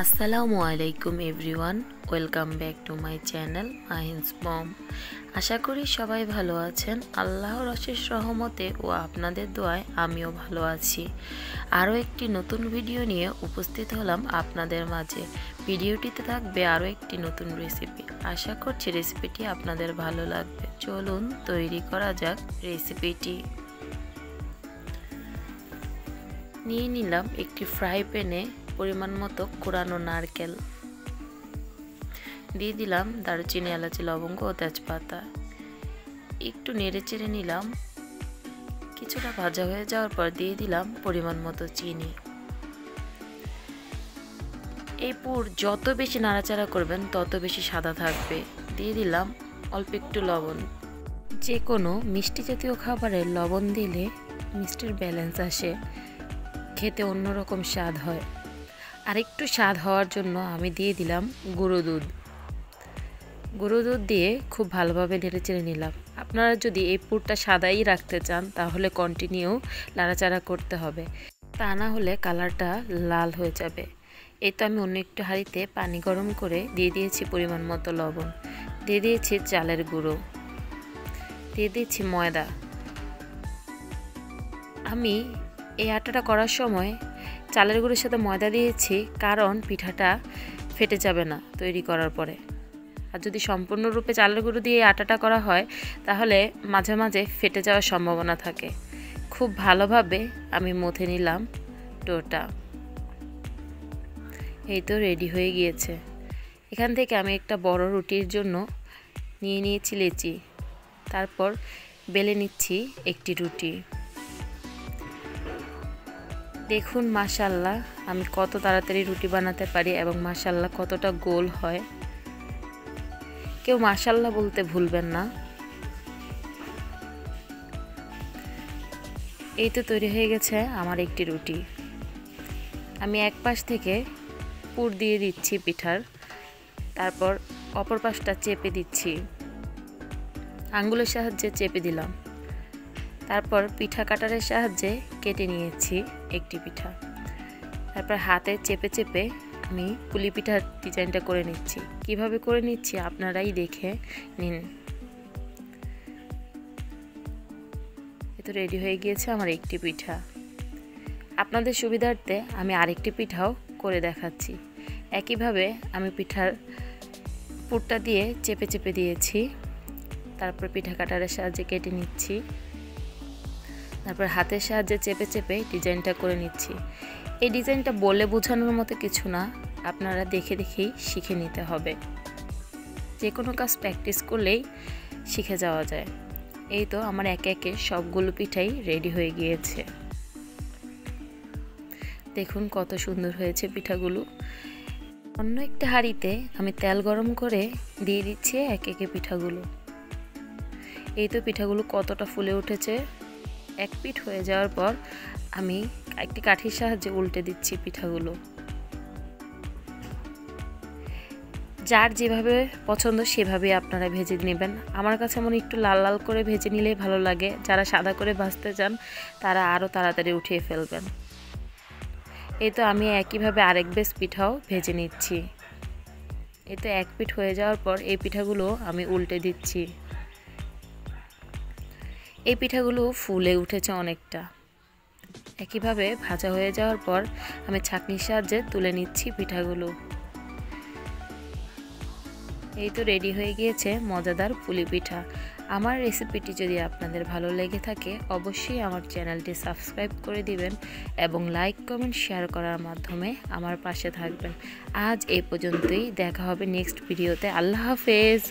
আসসালামু আলাইকুম everyone, welcome back to my channel Mahin's mom. আশা করি সবাই ভালো আছেন। আল্লাহর অশেষ রহমতে ও আপনাদের দোয়ায় আমিও ভালো আছি। আরও একটি নতুন ভিডিও নিয়ে উপস্থিত হলাম আপনাদের মাঝে। ভিডিওটিতে থাকবে আরও একটি নতুন রেসিপি। আশা করছি রেসিপিটি আপনাদের ভালো লাগবে। চলুন তৈরি করা যাক রেসিপিটি। নিয়ে নিলাম একটি ফ্রাই প্যানে পরিমাণ মতো কোরানো নারকেল, দিয়ে দিলাম দারুচিনি, এলাচি, লবঙ্গ ও তেজপাতা। একটু নেড়ে চেড়ে নিলাম। কিছুটা ভাজা হয়ে যাওয়ার পর দিয়ে দিলাম পরিমাণ মতো চিনি। এই পুর যত বেশি নাড়াচাড়া করবেন তত বেশি সাদা থাকবে। দিয়ে দিলাম অল্প একটু লবণ। যে কোনো মিষ্টি জাতীয় খাবারে লবণ দিলে মিষ্টির ব্যালেন্স আসে, খেতে অন্যরকম স্বাদ হয়। আরেকটু স্বাদ হওয়ার জন্য আমি দিয়ে দিলাম গুঁড়ো দুধ। গুঁড়ো দুধ দিয়ে খুব ভালোভাবে নেড়েচেড়ে নিলাম। আপনারা যদি এই পুরটা সাদাই রাখতে চান তাহলে কন্টিনিউ নাড়াচাড়া করতে হবে, তা না হলে কালারটা লাল হয়ে যাবে। এই তো আমি অন্য একটু হাঁড়িতে পানি গরম করে দিয়ে দিয়েছি পরিমাণ মতো লবণ, দিয়ে দিয়েছি চালের গুঁড়ো, দিয়ে দিয়েছি ময়দা। আমি এই আটাটা করার সময় চালের গুঁড়োর সাথে ময়দা দিয়েছি, কারণ পিঠাটা ফেটে যাবে না তৈরি করার পরে। আর যদি সম্পূর্ণরূপে চালের গুঁড়ো দিয়ে আটাটা করা হয় তাহলে মাঝে মাঝে ফেটে যাওয়ার সম্ভাবনা থাকে। খুব ভালোভাবে আমি মথে নিলাম ডোটা। এই তো রেডি হয়ে গিয়েছে। এখান থেকে আমি একটা বড় রুটির জন্য নিয়ে নিয়েছি লেচি, তারপর বেলে নিচ্ছি একটি রুটি। দেখুন মাশাআল্লাহ আমি কত তাড়াতাড়ি রুটি বানাতে পারি এবং মাশাআল্লাহ কতটা গোল হয়। কেউ মাশাআল্লাহ বলতে ভুলবেন না। এই তো তৈরি হয়ে গেছে আমার একটি রুটি। আমি এক পাশ থেকে পুর দিয়ে দিচ্ছি পিঠার, তারপর অপর পাশটা চেপে দিচ্ছি, আঙ্গুলের সাহায্যে চেপে দিলাম। তারপর পিঠা কাটারের সাহায্যে কেটে নিয়েছি একটি পিঠা। তারপর হাতে চেপে চেপে আমি পুলি পিঠার ডিজাইনটা করে নিচ্ছি। কিভাবে করে নিচ্ছি আপনারাই দেখে নিন। এ তো রেডি হয়ে গিয়েছে আমার একটি পিঠা। আপনাদের সুবিধার্থে আমি আরেকটি পিঠাও করে দেখাচ্ছি। একইভাবে আমি পিঠার পুরটা দিয়ে চেপে চেপে দিয়েছি, তারপর পিঠা কাটারের সাহায্যে কেটে নিচ্ছি, তারপর হাতের সাহায্যে চেপে চেপে ডিজাইনটা করে নিচ্ছি। এই ডিজাইনটা বলে বোঝানোর মতো কিছু না, আপনারা দেখে দেখেই শিখে নিতে হবে। যে কোনো কাজ প্র্যাকটিস করলেই শিখে যাওয়া যায়। এই তো আমার একে একে সবগুলো পিঠাই রেডি হয়ে গিয়েছে। দেখুন কত সুন্দর হয়েছে পিঠাগুলো। অন্য একটা হাঁড়িতে আমি তেল গরম করে দিয়ে দিচ্ছি একে একে পিঠাগুলো। এই তো পিঠাগুলো কতটা ফুলে উঠেছে। এক পিঠ হয়ে যাওয়ার পর আমি একটি কাঠির সাহায্যে উল্টে দিচ্ছি পিঠাগুলো। যার যেভাবে পছন্দ সেভাবে আপনারা ভেজে নেবেন। আমার কাছে মনে একটু লাল লাল করে ভেজে নিলেই ভালো লাগে। যারা সাদা করে ভাজতে চান তারা আরও তাড়াতাড়ি উঠিয়ে ফেলবেন। এই তো আমি একইভাবে আরেক বেশ পিঠাও ভেজে নিচ্ছি। এই তো এক পিঠ হয়ে যাওয়ার পর এই পিঠাগুলো আমি উল্টে দিচ্ছি। এই পিঠাগুলো ফুলে উঠেছে অনেকটা। একইভাবে ভাজা হয়ে যাওয়ার পর আমি ছাঁকনির সাহায্যে তুলে নিচ্ছি পিঠাগুলো। এই তো রেডি হয়ে গিয়েছে মজাদার পুলি পিঠা। আমার রেসিপিটি যদি আপনাদের ভালো লেগে থাকে অবশ্যই আমার চ্যানেলটি সাবস্ক্রাইব করে দিবেন এবং লাইক কমেন্ট শেয়ার করার মাধ্যমে আমার পাশে থাকবেন। আজ এই পর্যন্তই, দেখা হবে নেক্সট ভিডিওতে। আল্লাহ হাফেজ।